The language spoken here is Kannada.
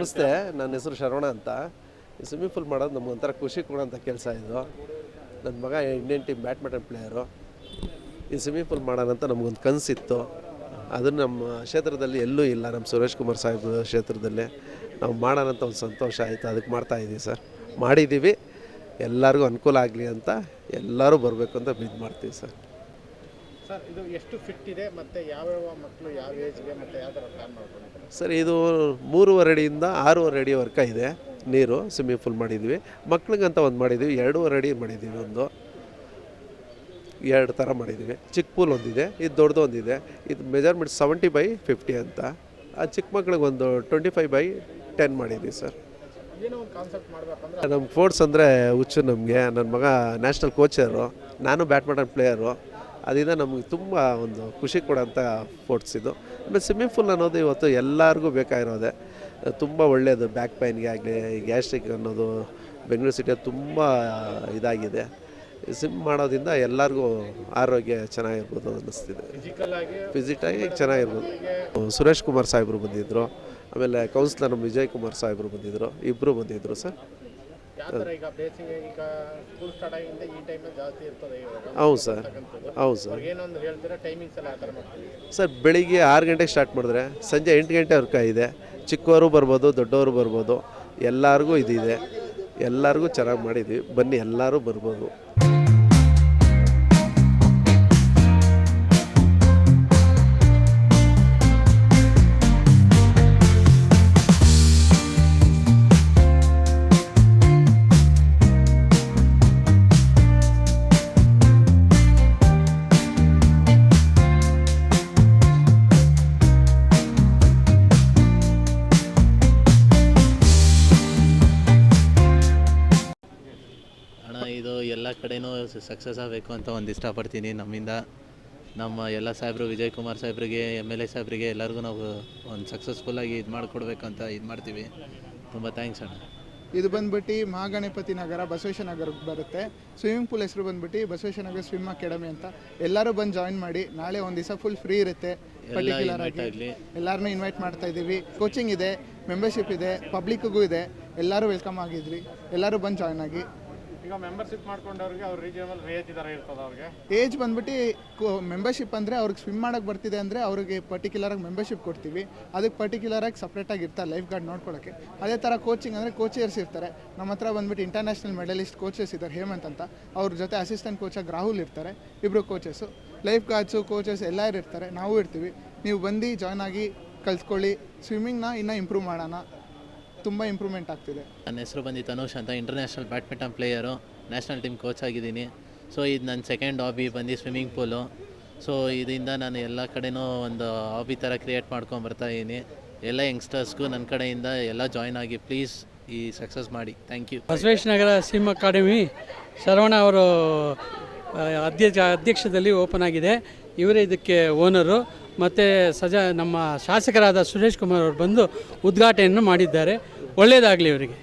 ನಮಸ್ತೆ, ನನ್ನ ಹೆಸರು ಶರವಣ ಅಂತ. ಈ ಸ್ವಿಮ್ಮಿಂಗ್ ಪೂಲ್ ಮಾಡೋದು ನಮಗೊಂಥರ ಖುಷಿ ಕೊಡೋಂಥ ಕೆಲಸ ಇದು. ನನ್ನ ಮಗ ಇಂಡಿಯನ್ ಟೀಮ್ ಬ್ಯಾಡ್ಮಿಂಟನ್ ಪ್ಲೇಯರು. ಈ ಸ್ವಿಮ್ಮಿಂಗ್ ಪೂಲ್ ಮಾಡೋಣ ಅಂತ ನಮಗೊಂದು ಕನಸಿತ್ತು. ಅದನ್ನು ನಮ್ಮ ಕ್ಷೇತ್ರದಲ್ಲಿ ಎಲ್ಲೂ ಇಲ್ಲ. ನಮ್ಮ ಸುರೇಶ್ ಕುಮಾರ್ ಸಾಹೇಬ್ರ ಕ್ಷೇತ್ರದಲ್ಲಿ ನಾವು ಮಾಡೋಣ ಅಂತ ಒಂದು ಸಂತೋಷ ಆಯಿತು. ಅದಕ್ಕೆ ಮಾಡ್ತಾಯಿದ್ದೀವಿ ಸರ್. ಮಾಡಿದ್ದೀವಿ, ಎಲ್ಲರಿಗೂ ಅನುಕೂಲ ಆಗಲಿ ಅಂತ ಎಲ್ಲರೂ ಬರಬೇಕು ಅಂತ ಬಿದ್ದು ಮಾಡ್ತೀವಿ ಸರ್. ಸರ್, ಇದು ಎಷ್ಟು ಫಿಟ್ ಇದೆ ಮತ್ತು ಯಾವ್ಯಾವ ಮಕ್ಕಳು ಯಾವ ಏಜ್ಗೆ ಮತ್ತು ಯಾವ ಥರ ಪ್ಲ್ಯಾನ್ ಮಾಡ್ಕೊಂಡಿದ್ದಾರೆ ಸರ್? ಇದು 3.5 ಅಡಿಯಿಂದ 6.5 ಅಡಿವರೆಗೆ ಇದೆ ನೀರು. ಸ್ವಿಮ್ಮಿಂಗ್ ಪೂಲ್ ಮಾಡಿದ್ವಿ. ಮಕ್ಳಿಗಂತ ಒಂದು ಮಾಡಿದ್ವಿ, 2.5 ಅಡಿ ಮಾಡಿದ್ವಿ. ಒಂದು 2 ಥರ ಮಾಡಿದ್ವಿ. ಚಿಕ್ಕ ಪೂಲ್ ಒಂದಿದೆ, ಇದು ದೊಡ್ಡದು ಒಂದಿದೆ. ಇದು ಮೆಜರ್ಮೆಂಟ್ 70/50 ಅಂತ. ಆ ಚಿಕ್ಕ ಮಕ್ಳಿಗೆ ಒಂದು 25/10 ಮಾಡಿದ್ವಿ ಸರ್. ಏನೋ ಒಂದು ಕಾನ್ಸೆಪ್ಟ್ ಮಾಡಬೇಕಂದ್ರೆ ನಮ್ಗೆ ಸ್ಪೋರ್ಟ್ಸ್ ಅಂದರೆ ಹುಚ್ಚು ನಮಗೆ. ನನ್ನ ಮಗ ನ್ಯಾಷನಲ್ ಕೋಚರು, ನಾನು ಬ್ಯಾಡ್ಮಿಂಟನ್ ಪ್ಲೇಯರು. ಅದರಿಂದ ನಮಗೆ ತುಂಬ ಒಂದು ಖುಷಿ ಕೊಡೋಂಥ ಸ್ಪೋರ್ಟ್ಸ್ ಇದು. ಆಮೇಲೆ ಸ್ವಿಮ್ಮಿಂಗ್ ಪೂಲ್ ಅನ್ನೋದು ಇವತ್ತು ಎಲ್ಲರಿಗೂ ಬೇಕಾಗಿರೋದೆ. ತುಂಬ ಒಳ್ಳೆಯದು. ಬ್ಯಾಕ್ ಪೈನ್ಗೆ ಆಗಲಿ, ಗ್ಯಾಸ್ಟ್ರಿಕ್ ಅನ್ನೋದು ಬೆಂಗಳೂರು ಸಿಟಿಯಲ್ಲಿ ತುಂಬ ಇದಾಗಿದೆ. ಸ್ವಿಮ್ ಮಾಡೋದ್ರಿಂದ ಎಲ್ಲರಿಗೂ ಆರೋಗ್ಯ ಚೆನ್ನಾಗಿರ್ಬೋದು ಅನ್ನಿಸ್ತಿದೆ. ಫಿಸಿಕಲಾಗಿ ಚೆನ್ನಾಗಿರ್ಬೋದು. ಸುರೇಶ್ ಕುಮಾರ್ ಸಾಹೇಬರು ಬಂದಿದ್ದರು, ಆಮೇಲೆ ಕೌನ್ಸಿಲರ್ ನಮ್ಮ ವಿಜಯ್ ಕುಮಾರ್ ಸಾಹೇಬರು ಬಂದಿದ್ದರು, ಇಬ್ಬರು ಬಂದಿದ್ದರು ಸರ್. ಈಗ ಬೇಸಿಗೆ, ಈಗ ಸ್ಕೂಲ್ ಸ್ಟಾರ್ಟ್ ಆಗಿಂದ ಈ ಟೈಮಲ್ಲಿ ಜಾಸ್ತಿ ಇರ್ತದೆ ಇವಾಗ. ಹೌದು ಸರ್, ಹೌದು ಸರ್. ಏನೊಂದು ಹೇಳ್ತೀರಾ ಟೈಮಿಂಗ್ಸ್ ಎಲ್ಲ ಯಾವ ಥರ ಮಾಡ್ತೀವಿ ಸರ್? ಬೆಳಿಗ್ಗೆ 6 ಗಂಟೆಗೆ ಸ್ಟಾರ್ಟ್ ಮಾಡಿದ್ರೆ ಸಂಜೆ 8 ಗಂಟೆವರೆಗೆ ಇದೆ. ಚಿಕ್ಕವರು ಬರ್ಬೋದು, ದೊಡ್ಡವರು ಬರ್ಬೋದು, ಎಲ್ಲರಿಗೂ ಇದಿದೆ. ಎಲ್ಲರಿಗೂ ಚೆನ್ನಾಗಿ ಮಾಡಿದ್ವಿ. ಬನ್ನಿ, ಎಲ್ಲರೂ ಬರ್ಬೋದು. ಇದು ಎಲ್ಲ ಕಡೆನೂ ಸಕ್ಸಸ್ ಆಗಬೇಕು ಅಂತ ಒಂದು ಇಷ್ಟಪಡ್ತೀನಿ. ನಮ್ಮಿಂದ ನಮ್ಮ ಎಲ್ಲ ಸಾಹೇಬರು, ವಿಜಯ್ ಕುಮಾರ್ ಸಾಹೇಬ್ರಿಗೆ, MLA ಸಾಹೇಬ್ರಿಗೆ ಎಲ್ಲರಿಗೂ ನಾವು ಒಂದು ಸಕ್ಸಸ್ಫುಲ್ಲಾಗಿ ಇದು ಮಾಡಿಕೊಡ್ಬೇಕು ಅಂತ ಇದು ಮಾಡ್ತೀವಿ. ತುಂಬ ಥ್ಯಾಂಕ್ಸ್ ಅಣ್ಣ. ಇದು ಬಂದ್ಬಿಟ್ಟು ಮಹಾಗಣಪತಿ ನಗರ, ಬಸವೇಶ್ವರ ನಗರಕ್ಕೆ ಬರುತ್ತೆ. ಸ್ವಿಮ್ಮಿಂಗ್ ಪೂಲ್ ಹೆಸರು ಬಂದ್ಬಿಟ್ಟು ಬಸವೇಶ್ವರ ನಗರ ಸ್ವಿಮ್ ಅಕಾಡೆಮಿ ಅಂತ. ಎಲ್ಲರೂ ಬಂದು ಜಾಯಿನ್ ಮಾಡಿ. ನಾಳೆ ಒಂದು ದಿವಸ ಫುಲ್ ಫ್ರೀ ಇರುತ್ತೆ. ಪರ್ಟಿಕ್ಯುಲರ್ ಆಗಿ ಎಲ್ಲರನ್ನೂ ಇನ್ವೈಟ್ ಮಾಡ್ತಾ ಇದ್ದೀವಿ. ಕೋಚಿಂಗ್ ಇದೆ, ಮೆಂಬರ್ಶಿಪ್ ಇದೆ, ಪಬ್ಲಿಕ್ಕಿಗೂ ಇದೆ. ಎಲ್ಲರೂ ವೆಲ್ಕಮ್ ಆಗಿದ್ರಿ. ಎಲ್ಲರೂ ಬಂದು ಜಾಯ್ನ್ ಆಗಿ. ಈಗ ಮೆಂಬರ್ಶಿಪ್ ಮಾಡ್ಕೊಂಡವ್ರಿಗೆ ಅವ್ರ ರೀಜನಲ್ ಏಜ್ ಥರ ಇರ್ತದೆ. ಅವ್ರಿಗೆ ಏಜ್ ಬಂದ್ಬಿಟ್ಟು ಮೆಂಬರ್ಶಿಪ್ ಅಂದರೆ ಅವ್ರಿಗೆ ಸ್ವಿಮ್ ಮಾಡೋಕ್ಕೆ ಬರ್ತಿದೆ ಅಂದರೆ ಅವ್ರಿಗೆ ಪರ್ಟಿಕ್ಯುಲರಾಗಿ ಮೆಂಬರ್ಶಿಪ್ ಕೊಡ್ತೀವಿ. ಅದಕ್ಕೆ ಪರ್ಟಿಕ್ಯುಲರಾಗಿ ಸಪ್ರೇಟಾಗಿ ಇರ್ತಾರೆ ಲೈಫ್ ಗಾರ್ಡ್ ನೋಡ್ಕೊಳ್ಳೋಕ್ಕೆ. ಅದೇ ಥರ ಕೋಚಿಂಗ್ ಅಂದರೆ ಕೋಚರ್ಸ್ ಇರ್ತಾರೆ. ನಮ್ಮ ಹತ್ರ ಬಂದ್ಬಿಟ್ಟು ಇಂಟರ್ನ್ಯಾಷನಲ್ ಮೆಡಲಿಸ್ಟ್ ಕೋಚಸ್ ಇದ್ದಾರೆ, ಹೇಮಂತ್ ಅಂತ. ಅವ್ರ ಜೊತೆ ಅಸಿಸ್ಟೆಂಟ್ ಕೋಚಾಗಿ ರಾಹುಲ್ ಇರ್ತಾರೆ. ಇಬ್ಬರು ಕೋಚಸ್ಸು, ಲೈಫ್ ಗಾರ್ಡ್ಸು, ಕೋಚಸ್ ಎಲ್ಲರೂ ಇರ್ತಾರೆ. ನಾವು ಇರ್ತೀವಿ. ನೀವು ಬಂದು ಜಾಯ್ನ್ ಆಗಿ ಕಲ್ತ್ಕೊಳ್ಳಿ. ಸ್ವಿಮ್ಮಿಂಗ್ನ ಇನ್ನೂ ಇಂಪ್ರೂವ್ ಮಾಡೋಣ. ತುಂಬ ಇಂಪ್ರೂವ್ಮೆಂಟ್ ಆಗ್ತಿದೆ. ನನ್ನ ಹೆಸರು ಬಂದು ತನುಷ್ ಅಂತ. International badminton player, national team coach ಆಗಿದ್ದೀನಿ. ಸೊ ಇದು ನನ್ನ ಸೆಕೆಂಡ್ ಹಾಬಿ ಬಂದು ಸ್ವಿಮ್ಮಿಂಗ್ ಪೂಲು. ಸೊ ಇದರಿಂದ ನಾನು ಎಲ್ಲ ಕಡೆನೂ ಒಂದು ಹಾಬಿ ಥರ ಕ್ರಿಯೇಟ್ ಮಾಡ್ಕೊಂಬರ್ತಾಯಿದ್ದೀನಿ. ಎಲ್ಲ ಯಂಗ್ಸ್ಟರ್ಸ್ಗೂ ನನ್ನ ಕಡೆಯಿಂದ ಎಲ್ಲ ಜಾಯ್ನ್ ಆಗಿ ಪ್ಲೀಸ್ ಈ ಸಕ್ಸಸ್ ಮಾಡಿ. Thank you. Basaveshwara Nagar swim academy Sharavana ಅವರು ಅಧ್ಯಕ್ಷದಲ್ಲಿ ಓಪನ್ ಆಗಿದೆ. ಇವರೇ ಇದಕ್ಕೆ ಓನರು. ಮತ್ತು ನಮ್ಮ ಶಾಸಕರಾದ ಸುರೇಶ್ ಕುಮಾರ್ ಅವರು ಬಂದು ಉದ್ಘಾಟನೆಯನ್ನು ಮಾಡಿದ್ದಾರೆ. ಒಳ್ಳೆಯದಾಗಲಿ ಇವರಿಗೆ.